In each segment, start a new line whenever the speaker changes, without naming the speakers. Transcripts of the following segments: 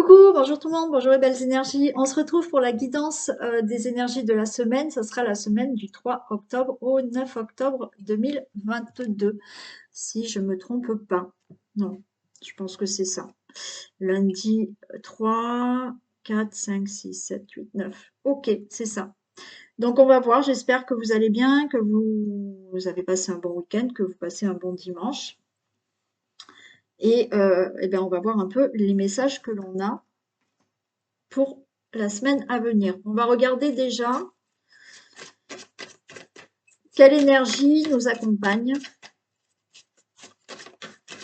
Coucou, bonjour tout le monde, bonjour les belles énergies. On se retrouve pour la guidance des énergies de la semaine. Ce sera la semaine du 3 octobre au 9 octobre 2022, si je me trompe pas. Non, je pense que c'est ça. Lundi 3, 4, 5, 6, 7, 8, 9. Ok, c'est ça. Donc on va voir, j'espère que vous allez bien, que vous avez passé un bon week-end, que vous passez un bon dimanche. Et, eh bien, on va voir un peu les messages que l'on a pour la semaine à venir. On va regarder déjà quelle énergie nous accompagne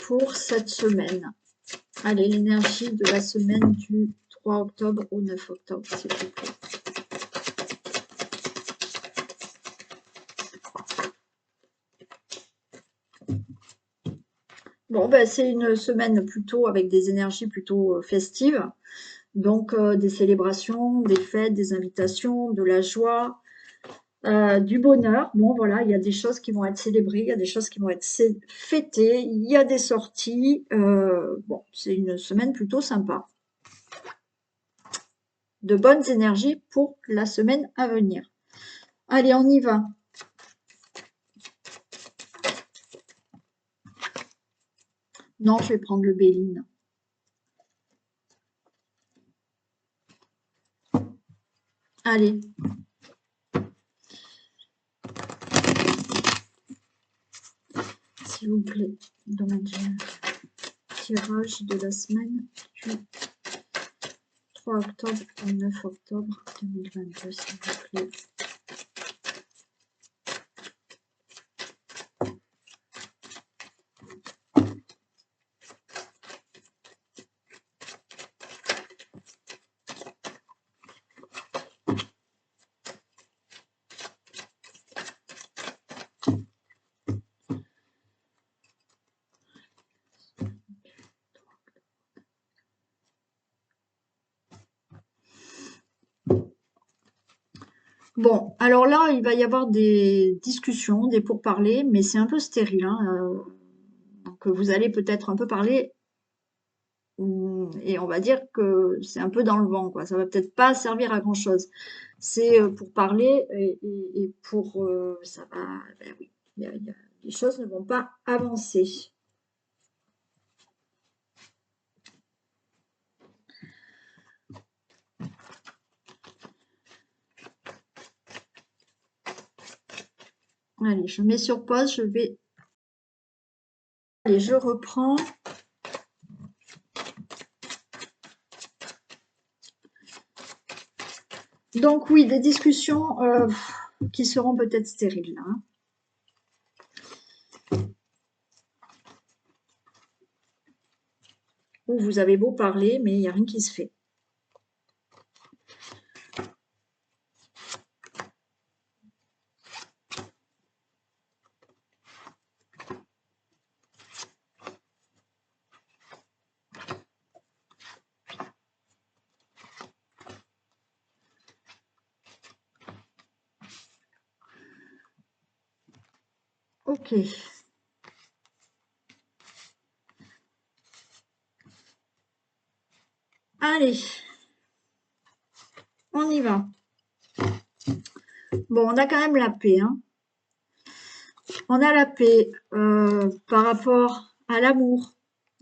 pour cette semaine. Allez, l'énergie de la semaine du 3 octobre au 9 octobre, s'il vous plaît. Bon, ben, c'est une semaine plutôt avec des énergies plutôt festives. Donc, des célébrations, des fêtes, des invitations, de la joie, du bonheur. Bon, voilà, il y a des choses qui vont être célébrées, il y a des choses qui vont être fêtées, il y a des sorties. Bon, c'est une semaine plutôt sympa. De bonnes énergies pour la semaine à venir. Allez, on y va. Non, je vais prendre le Béline. Allez. S'il vous plaît. Donc, tirage de la semaine du 3 octobre au 9 octobre 2022, s'il vous plaît. Bon, alors là, il va y avoir des discussions, des pourparlers, mais c'est un peu stérile. Hein, donc vous allez peut-être un peu parler, et on va dire que c'est un peu dans le vent, quoi. Ça va peut-être pas servir à grand-chose. C'est pour parler et pour ça va. Ben oui, les choses ne vont pas avancer. Allez, je mets sur pause, je vais. Allez, je reprends. Donc oui, des discussions qui seront peut-être stériles, hein. Où vous avez beau parler, mais il n'y a rien qui se fait. Ok. Allez, on y va. Bon, on a quand même la paix, hein. On a la paix par rapport à l'amour,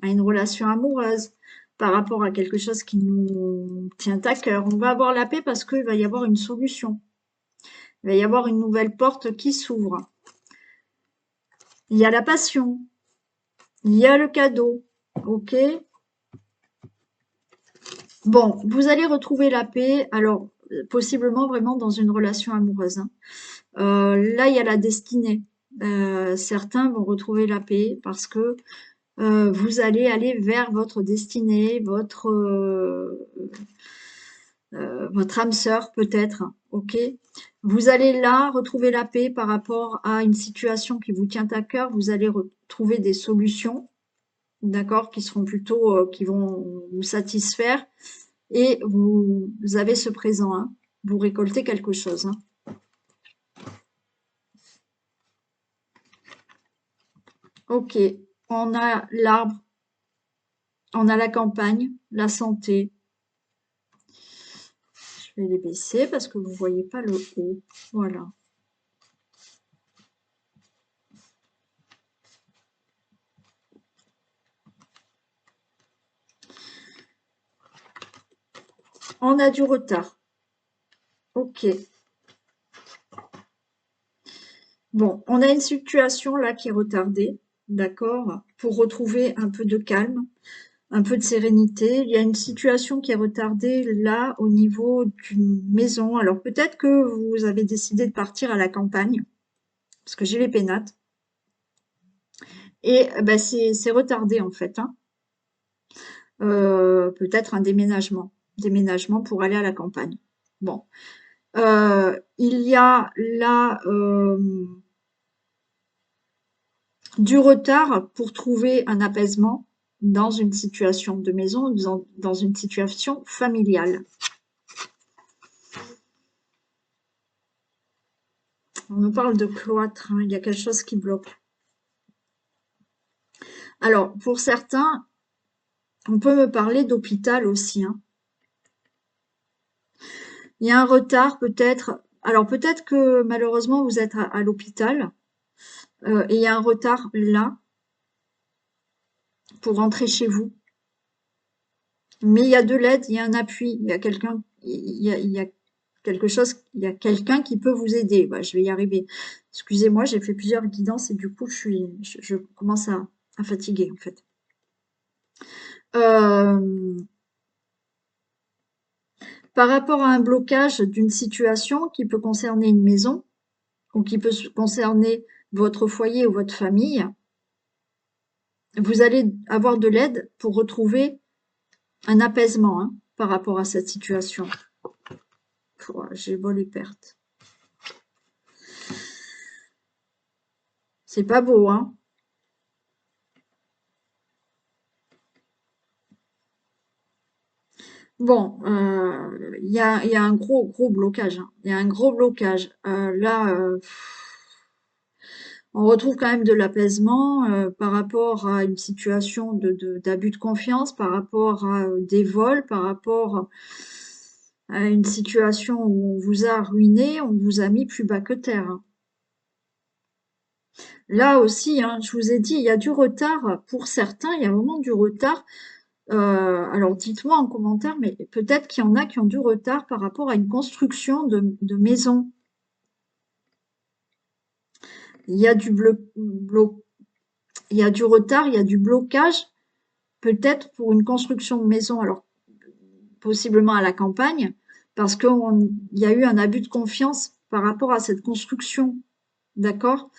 à une relation amoureuse, par rapport à quelque chose qui nous tient à cœur. On va avoir la paix parce qu'il va y avoir une solution. Il va y avoir une nouvelle porte qui s'ouvre. Il y a la passion. Il y a le cadeau. Ok? Bon, vous allez retrouver la paix, alors possiblement vraiment dans une relation amoureuse, hein. Là, il y a la destinée. Certains vont retrouver la paix parce que vous allez aller vers votre destinée, votre âme sœur peut-être, ok? Vous allez là retrouver la paix par rapport à une situation qui vous tient à cœur. Vous allez retrouver des solutions, d'accord, qui seront plutôt, qui vont vous satisfaire. Et vous avez ce présent, hein. Vous récoltez quelque chose, hein. Ok, on a l'arbre, on a la campagne, la santé, Je vais les baisser parce que vous ne voyez pas le haut. Voilà. On a du retard. Ok. Bon, on a une situation là qui est retardée, d'accord, pour retrouver un peu de calme, un peu de sérénité. Il y a une situation qui est retardée là au niveau d'une maison. Alors peut-être que vous avez décidé de partir à la campagne, parce que j'ai les pénates, et ben, c'est retardé en fait, hein. Peut-être un déménagement pour aller à la campagne. Bon, il y a là du retard pour trouver un apaisement dans une situation de maison, dans une situation familiale. On nous parle de cloître, hein, il y a quelque chose qui bloque. Alors, pour certains, on peut me parler d'hôpital aussi, hein. Il y a un retard peut-être. Alors, peut-être que malheureusement, vous êtes à l'hôpital et il y a un retard là pour rentrer chez vous. Mais il y a de l'aide, il y a un appui, il y a quelqu'un, il y a quelque chose, il y a quelqu'un qui peut vous aider. Bah, je vais y arriver. Excusez-moi, j'ai fait plusieurs guidances et du coup, je commence à fatiguer en fait. Par rapport à un blocage d'une situation qui peut concerner une maison ou qui peut concerner votre foyer ou votre famille, vous allez avoir de l'aide pour retrouver un apaisement, hein, par rapport à cette situation. J'ai vol et perte. C'est pas beau, hein. Bon, il y a un gros blocage, hein. Il y a un gros blocage. Là, on retrouve quand même de l'apaisement par rapport à une situation d'abus de confiance, par rapport à des vols, par rapport à une situation où on vous a ruiné, on vous a mis plus bas que terre, hein. Là aussi, hein, je vous ai dit, il y a du retard pour certains, il y a vraiment du retard. Alors dites-moi en commentaire, mais peut-être qu'il y en a qui ont du retard par rapport à une construction de maison. Il y a il y a du retard, il y a du blocage, peut-être pour une construction de maison, alors possiblement à la campagne, parce qu'il y a eu un abus de confiance par rapport à cette construction. D'accord?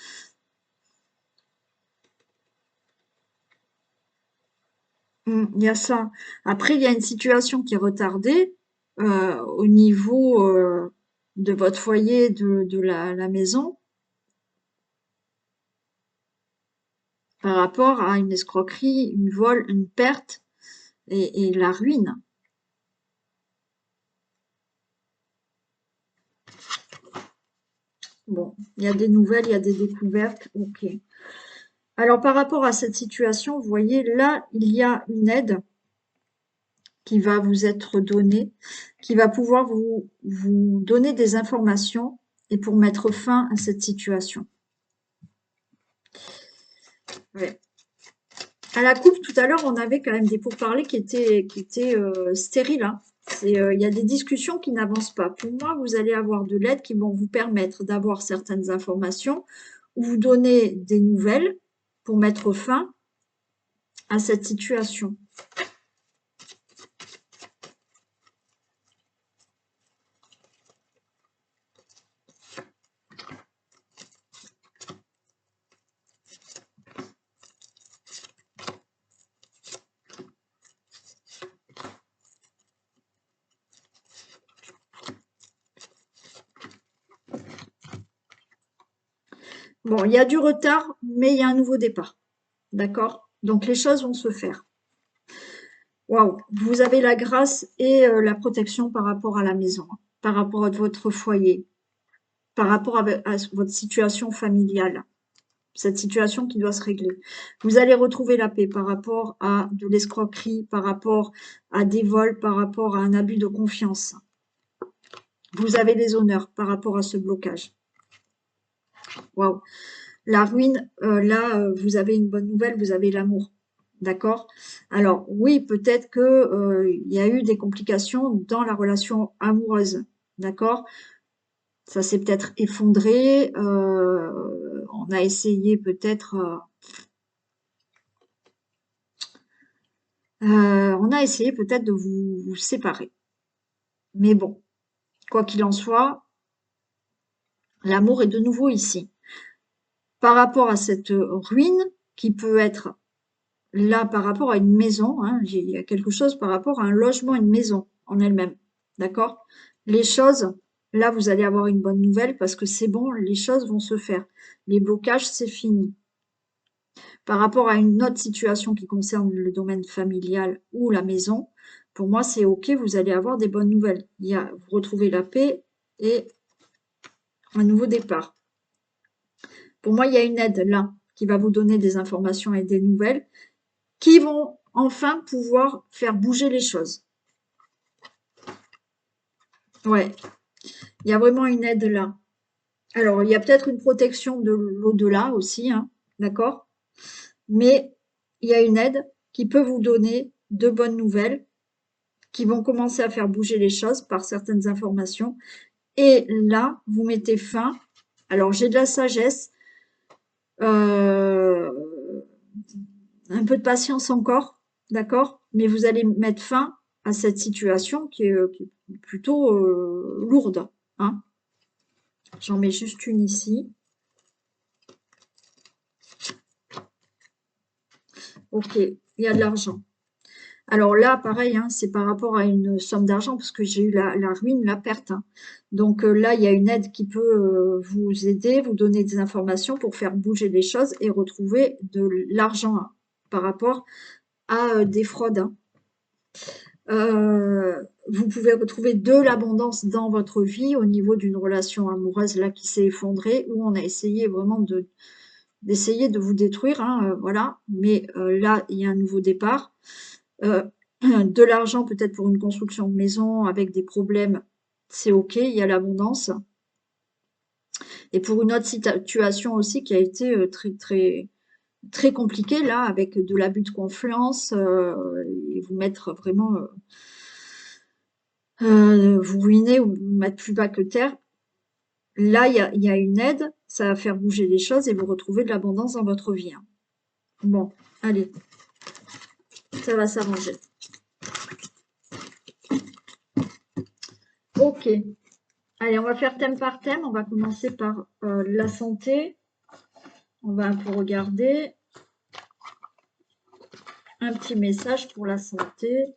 Il y a ça. Après, il y a une situation qui est retardée au niveau de votre foyer, de la maison, par rapport à une escroquerie, une vol, une perte et la ruine. Bon, il y a des nouvelles, il y a des découvertes, ok. Alors par rapport à cette situation, vous voyez, là, il y a une aide qui va vous être donnée, qui va pouvoir vous donner des informations et pour mettre fin à cette situation. Ouais. À la coupe, tout à l'heure, on avait quand même des pourparlers qui étaient stériles, hein. Il y a des discussions qui n'avancent pas. Pour moi, vous allez avoir de l'aide qui vont vous permettre d'avoir certaines informations ou vous donner des nouvelles pour mettre fin à cette situation. Bon, il y a du retard, mais il y a un nouveau départ. D'accord? Donc, les choses vont se faire. Waouh! Vous avez la grâce et la protection par rapport à la maison, hein, par rapport à votre foyer, par rapport à votre situation familiale, cette situation qui doit se régler. Vous allez retrouver la paix par rapport à de l'escroquerie, par rapport à des vols, par rapport à un abus de confiance. Vous avez les honneurs par rapport à ce blocage. Waouh. La ruine, là, vous avez une bonne nouvelle, vous avez l'amour. D'accord? Alors, oui, peut-être que il y a eu des complications dans la relation amoureuse. D'accord? Ça s'est peut-être effondré. On a essayé peut-être. On a essayé peut-être de vous séparer. Mais bon, quoi qu'il en soit, l'amour est de nouveau ici. Par rapport à cette ruine qui peut être là par rapport à une maison, hein, il y a quelque chose par rapport à un logement, une maison en elle-même. D'accord? Les choses, là, vous allez avoir une bonne nouvelle parce que c'est bon, les choses vont se faire. Les blocages, c'est fini. Par rapport à une autre situation qui concerne le domaine familial ou la maison, pour moi, c'est OK, vous allez avoir des bonnes nouvelles. Vous retrouvez la paix et un nouveau départ. Pour moi, il y a une aide là qui va vous donner des informations et des nouvelles qui vont enfin pouvoir faire bouger les choses. Ouais, il y a vraiment une aide là. Alors, il y a peut-être une protection de l'au-delà aussi, hein, d'accord? Mais il y a une aide qui peut vous donner de bonnes nouvelles qui vont commencer à faire bouger les choses par certaines informations. Et là, vous mettez fin. Alors, j'ai de la sagesse, euh, un peu de patience encore, d'accord? Mais vous allez mettre fin à cette situation qui est plutôt lourde, hein? J'en mets juste une ici. Ok, il y a de l'argent. Alors là, pareil, hein, c'est par rapport à une somme d'argent, parce que j'ai eu la ruine, la perte, hein. Donc là, il y a une aide qui peut vous aider, vous donner des informations pour faire bouger les choses et retrouver de l'argent, hein, par rapport à des fraudes, hein. Vous pouvez retrouver de l'abondance dans votre vie au niveau d'une relation amoureuse là qui s'est effondrée, où on a essayé vraiment d'essayer de vous détruire, hein, voilà. Mais là, il y a un nouveau départ. De l'argent peut-être pour une construction de maison avec des problèmes, c'est OK, il y a l'abondance. Et pour une autre situation aussi qui a été très, très, très compliquée là, avec de l'abus de confiance, et vous mettre vraiment, vous ruiner ou vous mettre plus bas que terre. Là, il y a une aide, ça va faire bouger les choses et vous retrouver de l'abondance dans votre vie, hein. Bon, allez, ça va s'arranger. Ok. Allez, on va faire thème par thème. On va commencer par la santé. On va un peu regarder. Un petit message pour la santé.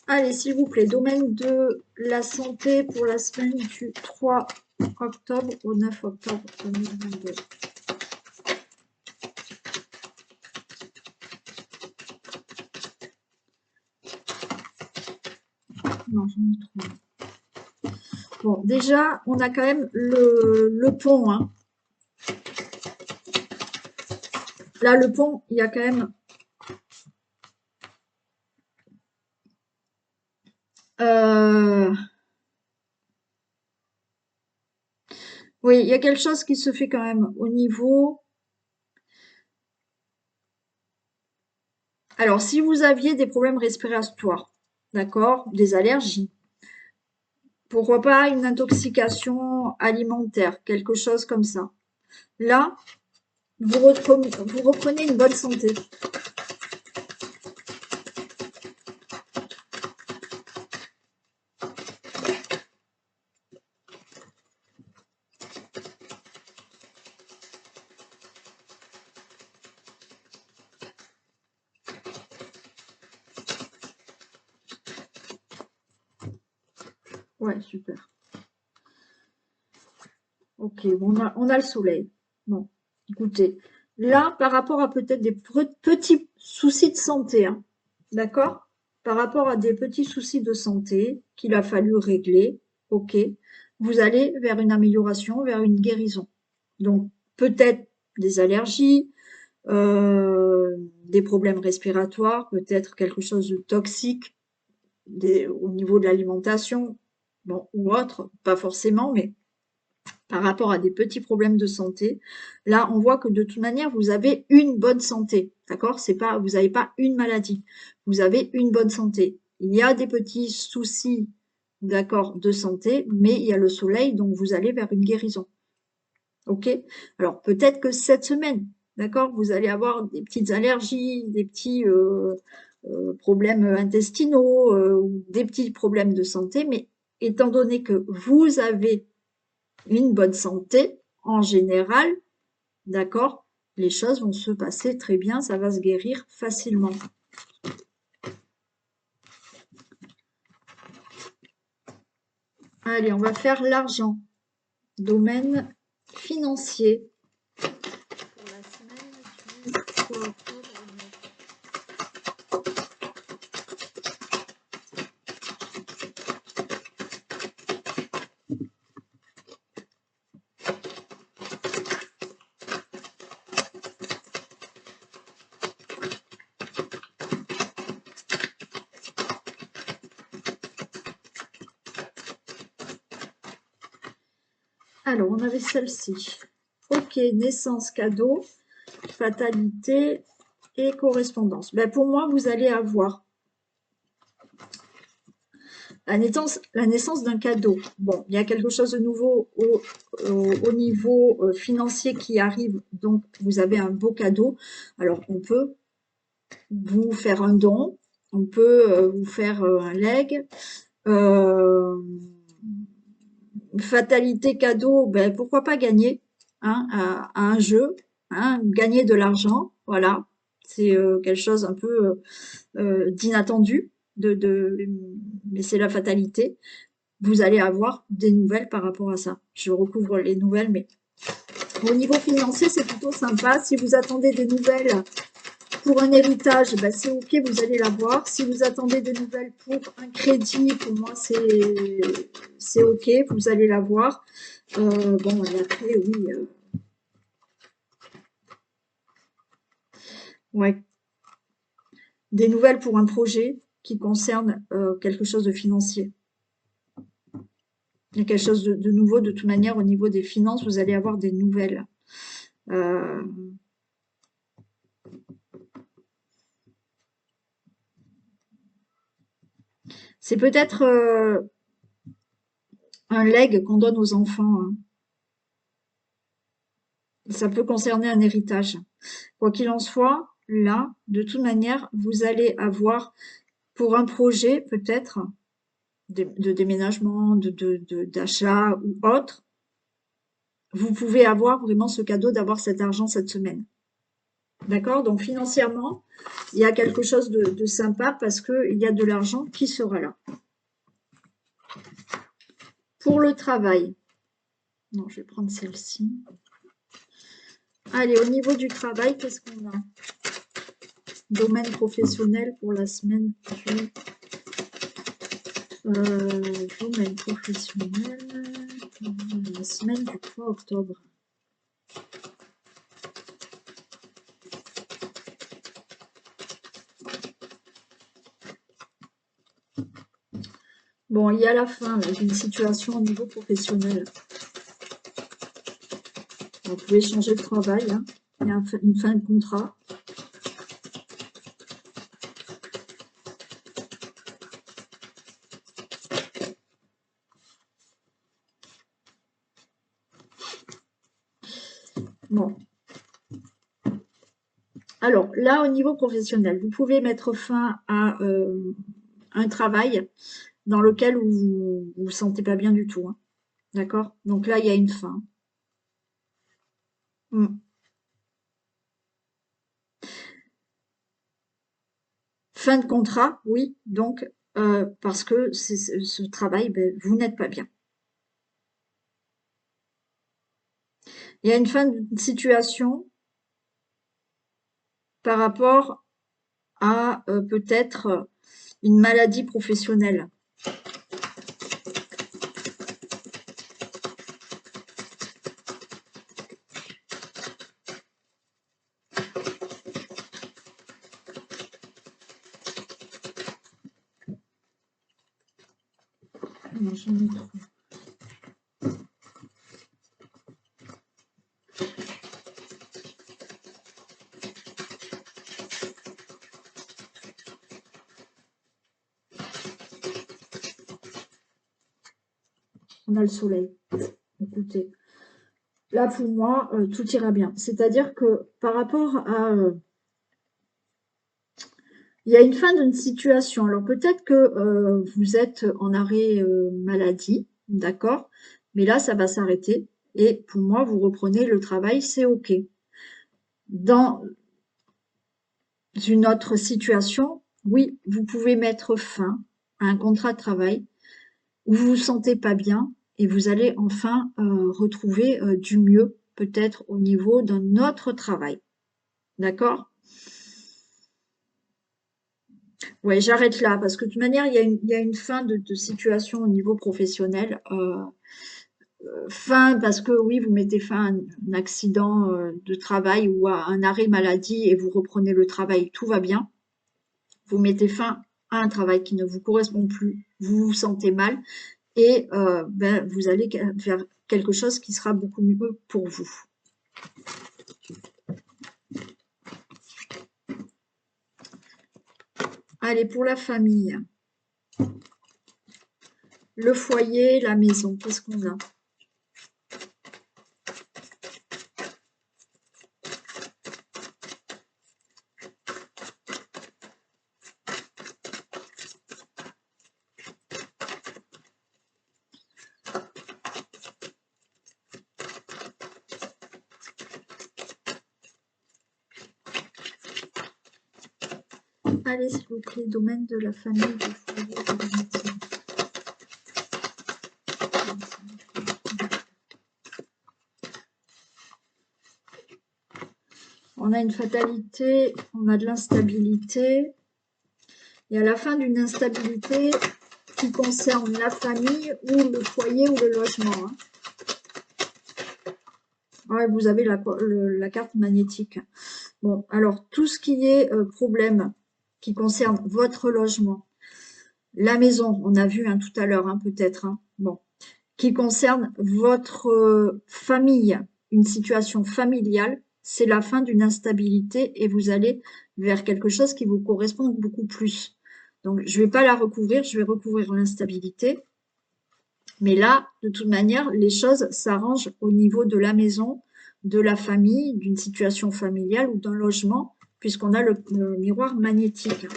Allez, s'il vous plaît, domaine de la santé pour la semaine du 3 octobre au 9 octobre 2022. Non, j'en ai trop. Bon, déjà, on a quand même le pont, hein. Là, le pont, il y a quand même... oui, il y a quelque chose qui se fait quand même au niveau... Alors, si vous aviez des problèmes respiratoires, d'accord, des allergies, pourquoi pas une intoxication alimentaire, quelque chose comme ça. Là, vous reprenez une bonne santé. Ouais, super. Ok, bon, on a le soleil. Bon, écoutez, là, par rapport à peut-être des petits soucis de santé, hein, d'accord? Par rapport à des petits soucis de santé qu'il a fallu régler, ok, vous allez vers une amélioration, vers une guérison. Donc, peut-être des allergies, des problèmes respiratoires, peut-être quelque chose de toxique au niveau de l'alimentation, bon, ou autre, pas forcément, mais par rapport à des petits problèmes de santé, là, on voit que de toute manière, vous avez une bonne santé, d'accord? C'est pas, vous n'avez pas une maladie, vous avez une bonne santé. Il y a des petits soucis, d'accord, de santé, mais il y a le soleil, donc vous allez vers une guérison. Ok? Alors peut-être que cette semaine, d'accord, vous allez avoir des petites allergies, des petits problèmes intestinaux, ou des petits problèmes de santé, mais étant donné que vous avez une bonne santé, en général, d'accord, les choses vont se passer très bien, ça va se guérir facilement. Allez, on va faire l'argent, domaine financier. Pour la semaine du 3 octobre. Alors, on avait celle-ci. Ok, naissance, cadeau, fatalité et correspondance. Ben, pour moi, vous allez avoir la naissance d'un cadeau. Bon, il y a quelque chose de nouveau au niveau financier qui arrive, donc vous avez un beau cadeau. Alors, on peut vous faire un don, on peut vous faire un leg. Fatalité cadeau, ben, pourquoi pas gagner hein, à un jeu, hein, gagner de l'argent, voilà. C'est quelque chose un peu d'inattendu, mais c'est la fatalité. Vous allez avoir des nouvelles par rapport à ça. Je recouvre les nouvelles, mais au niveau financier, c'est plutôt sympa. Si vous attendez des nouvelles pour un héritage, ben c'est ok, vous allez l'avoir. Si vous attendez des nouvelles pour un crédit, pour moi, c'est ok, vous allez l'avoir. Bon, et après, oui. Ouais. Des nouvelles pour un projet qui concerne quelque chose de financier. Il y a quelque chose de nouveau, de toute manière, au niveau des finances, vous allez avoir des nouvelles. C'est peut-être un legs qu'on donne aux enfants. Hein. Ça peut concerner un héritage. Quoi qu'il en soit, là, de toute manière, vous allez avoir pour un projet peut-être de déménagement, d'achat ou autre, vous pouvez avoir vraiment ce cadeau d'avoir cet argent cette semaine. D'accord? Donc financièrement, il y a quelque chose de sympa parce qu'il y a de l'argent qui sera là. Pour le travail, non, je vais prendre celle-ci. Allez, au niveau du travail, qu'est-ce qu'on a? Domaine professionnel pour la semaine du domaine professionnel la semaine du 3 octobre. Bon, il y a la fin d'une situation au niveau professionnel. Vous pouvez changer de travail. Hein. Il y a une fin de contrat. Bon. Alors, là, au niveau professionnel, vous pouvez mettre fin à un travail dans lequel vous ne vous sentez pas bien du tout. Hein. D'accord? Donc là, il y a une fin. Fin de contrat, oui. Donc, parce que ce travail, ben, vous n'êtes pas bien. Il y a une fin de situation par rapport à peut-être une maladie professionnelle. Non, j'en ai trop. On a le soleil. Écoutez, là pour moi, tout ira bien. C'est-à-dire que par rapport à... il y a une fin d'une situation. Alors peut-être que vous êtes en arrêt maladie, d'accord? Mais là, ça va s'arrêter. Et pour moi, vous reprenez le travail, c'est OK. Dans une autre situation, oui, vous pouvez mettre fin à un contrat de travail où vous vous sentez pas bien et vous allez enfin retrouver du mieux, peut-être au niveau d'un autre travail. D'accord? Ouais, j'arrête là parce que de toute manière, il y a une fin de situation au niveau professionnel. Fin parce que oui, vous mettez fin à un accident de travail ou à un arrêt maladie et vous reprenez le travail, tout va bien. Vous mettez fin à un travail qui ne vous correspond plus, vous vous sentez mal et ben, vous allez faire quelque chose qui sera beaucoup mieux pour vous. Allez, pour la famille, le foyer, la maison, qu'est-ce qu'on a? Allez, s'il vous plaît, domaine de la famille, du foyer, de la maison. On a une fatalité, on a de l'instabilité. Il y a la fin d'une instabilité qui concerne la famille ou le foyer ou le logement. Hein. Ouais, vous avez la carte magnétique. Bon, alors tout ce qui est problème qui concerne votre logement, la maison, on a vu hein, tout à l'heure, hein, peut-être, hein, bon, qui concerne votre famille, une situation familiale, c'est la fin d'une instabilité et vous allez vers quelque chose qui vous correspond beaucoup plus. Donc, je ne vais pas la recouvrir, je vais recouvrir l'instabilité. Mais là, de toute manière, les choses s'arrangent au niveau de la maison, de la famille, d'une situation familiale ou d'un logement, puisqu'on a le miroir magnétique.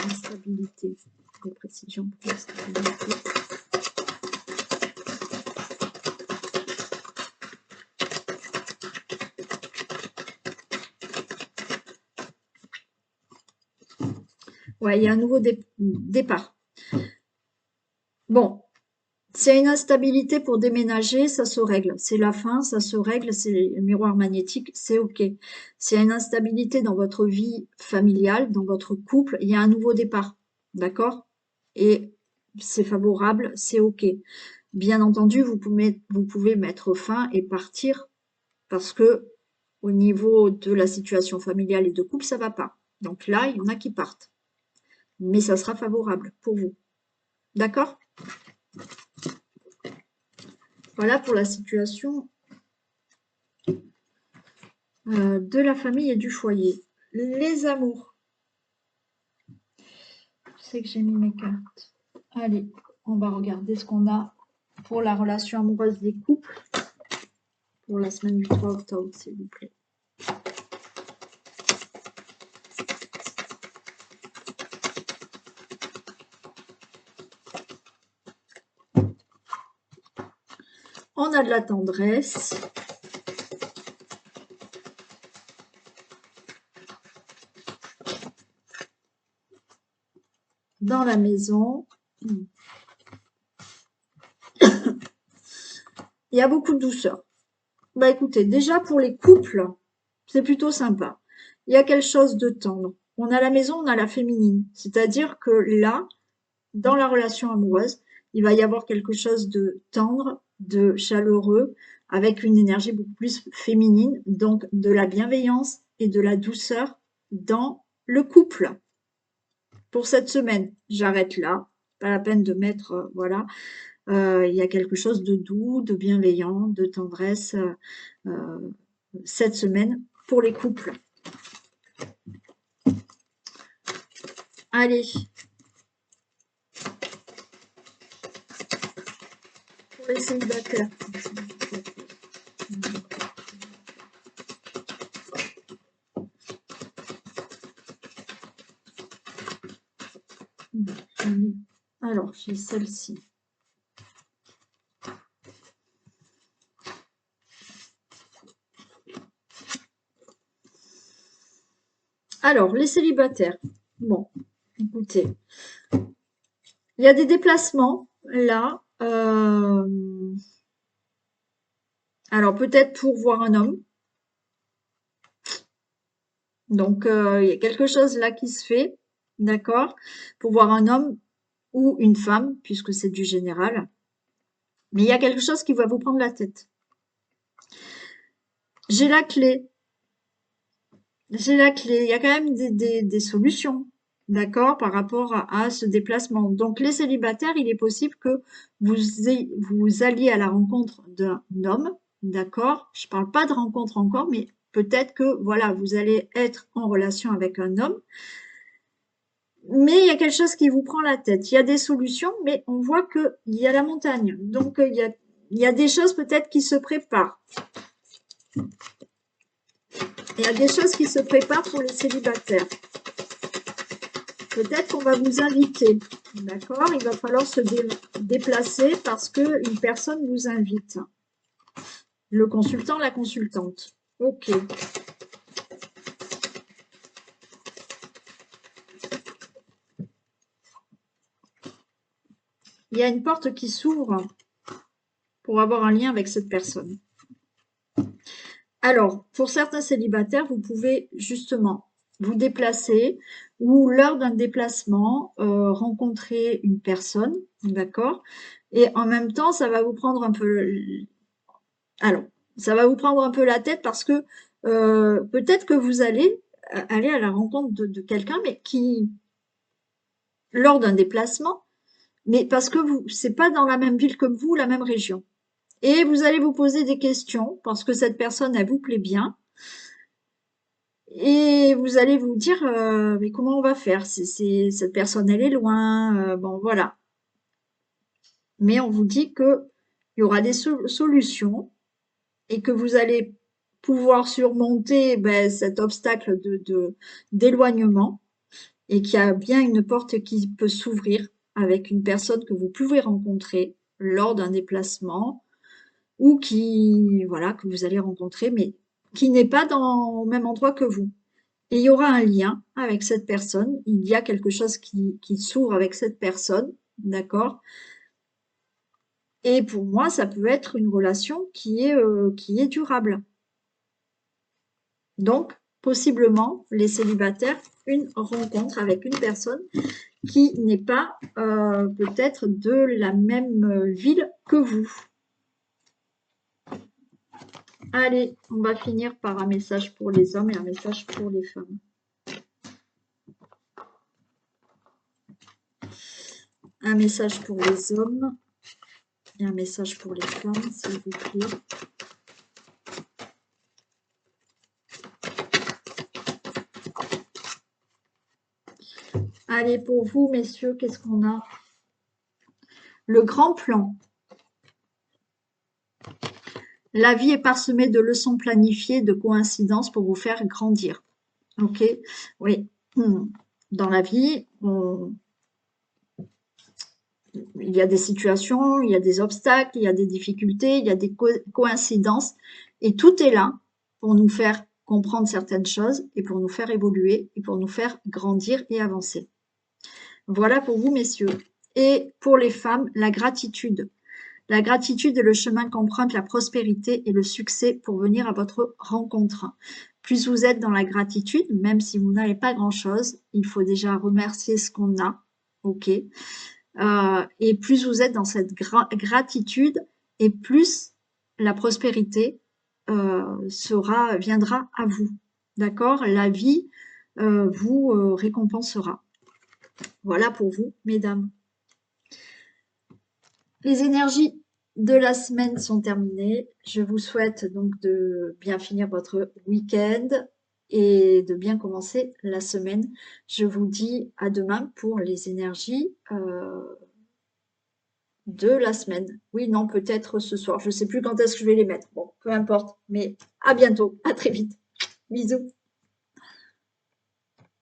Instabilité, de précision pour l'instabilité. Ouais, il y a un nouveau départ. Bon, s'il y a une instabilité pour déménager, ça se règle. C'est la fin, ça se règle, c'est le miroir magnétique, c'est OK. S'il y a une instabilité dans votre vie familiale, dans votre couple, il y a un nouveau départ. D'accord? Et c'est favorable, c'est OK. Bien entendu, vous pouvez mettre fin et partir parce que au niveau de la situation familiale et de couple, ça va pas. Donc là, il y en a qui partent. Mais ça sera favorable pour vous. D'accord? Voilà pour la situation de la famille et du foyer. Les amours. Je sais que j'ai mis mes cartes. Allez, on va regarder ce qu'on a pour la relation amoureuse des couples pour la semaine du 3 octobre, s'il vous plaît. On a de la tendresse. Dans la maison. Il y a beaucoup de douceur. Bah écoutez, déjà pour les couples, c'est plutôt sympa. Il y a quelque chose de tendre. On a la maison, on a la féminine. C'est-à-dire que là, dans la relation amoureuse, il va y avoir quelque chose de tendre, de chaleureux, avec une énergie beaucoup plus féminine, donc de la bienveillance et de la douceur dans le couple. Pour cette semaine, j'arrête là. Pas la peine de mettre, voilà. il y a quelque chose de doux, de bienveillant, de tendresse cette semaine pour les couples. Allez, pour les célibataires. Alors, j'ai celle-ci. Alors, les célibataires. Bon, écoutez, il y a des déplacements là. Alors, peut-être pour voir un homme. Donc, il y a quelque chose là qui se fait, d'accord, pour voir un homme ou une femme, puisque c'est du général. Mais il y a quelque chose qui va vous prendre la tête. J'ai la clé. J'ai la clé. Il y a quand même des solutions, d'accord, par rapport à ce déplacement. Donc, les célibataires, il est possible que vous alliez à la rencontre d'un homme, d'accord? Je parle pas de rencontre encore, mais peut-être que, voilà, vous allez être en relation avec un homme. Mais il y a quelque chose qui vous prend la tête. Il y a des solutions, mais on voit qu'il y a la montagne. Donc, il y a des choses peut-être qui se préparent. Il y a des choses qui se préparent pour les célibataires. Peut-être qu'on va vous inviter, d'accord? Il va falloir se déplacer parce qu'une personne vous invite. Le consultant, la consultante. Ok. Il y a une porte qui s'ouvre pour avoir un lien avec cette personne. Alors, pour certains célibataires, vous pouvez justement vous déplacer ou lors d'un déplacement, rencontrer une personne, d'accord? Et en même temps, ça va vous prendre un peu... Alors, ça va vous prendre un peu la tête parce que peut-être que vous allez aller à la rencontre de quelqu'un, mais qui, lors d'un déplacement, mais parce que c'est pas dans la même ville que vous, la même région. Et vous allez vous poser des questions parce que cette personne, elle vous plaît bien. Et vous allez vous dire, mais comment on va faire? Cette personne, elle est loin, bon, voilà. Mais on vous dit que il y aura des solutions et que vous allez pouvoir surmonter ben, cet obstacle d'éloignement et qu'il y a bien une porte qui peut s'ouvrir avec une personne que vous pouvez rencontrer lors d'un déplacement ou qui, voilà, que vous allez rencontrer, mais qui n'est pas au même endroit que vous. Et il y aura un lien avec cette personne. Il y a quelque chose qui s'ouvre avec cette personne, d'accord? Et pour moi, ça peut être une relation qui est durable. Donc, possiblement, les célibataires, une rencontre avec une personne qui n'est pas peut-être de la même ville que vous. Allez, on va finir par un message pour les hommes et un message pour les femmes. Un message pour les hommes et un message pour les femmes, s'il vous plaît. Allez, pour vous, messieurs, qu'est-ce qu'on a? Le grand plan. La vie est parsemée de leçons planifiées, de coïncidences pour vous faire grandir. Ok? Oui. Dans la vie, il y a des situations, il y a des obstacles, il y a des difficultés, il y a des coïncidences. Et tout est là pour nous faire comprendre certaines choses et pour nous faire évoluer et pour nous faire grandir et avancer. Voilà pour vous, messieurs. Et pour les femmes, la gratitude. La gratitude est le chemin qu'emprunte la prospérité et le succès pour venir à votre rencontre. Plus vous êtes dans la gratitude, même si vous n'avez pas grand-chose, il faut déjà remercier ce qu'on a, ok. Et plus vous êtes dans cette gratitude, et plus la prospérité viendra à vous, d'accord. La vie vous récompensera. Voilà pour vous, mesdames. Les énergies de la semaine sont terminées. Je vous souhaite donc de bien finir votre week-end et de bien commencer la semaine. Je vous dis à demain pour les énergies de la semaine. Oui, non, peut-être ce soir. Je ne sais plus quand est-ce que je vais les mettre. Bon, peu importe. Mais à bientôt. À très vite. Bisous.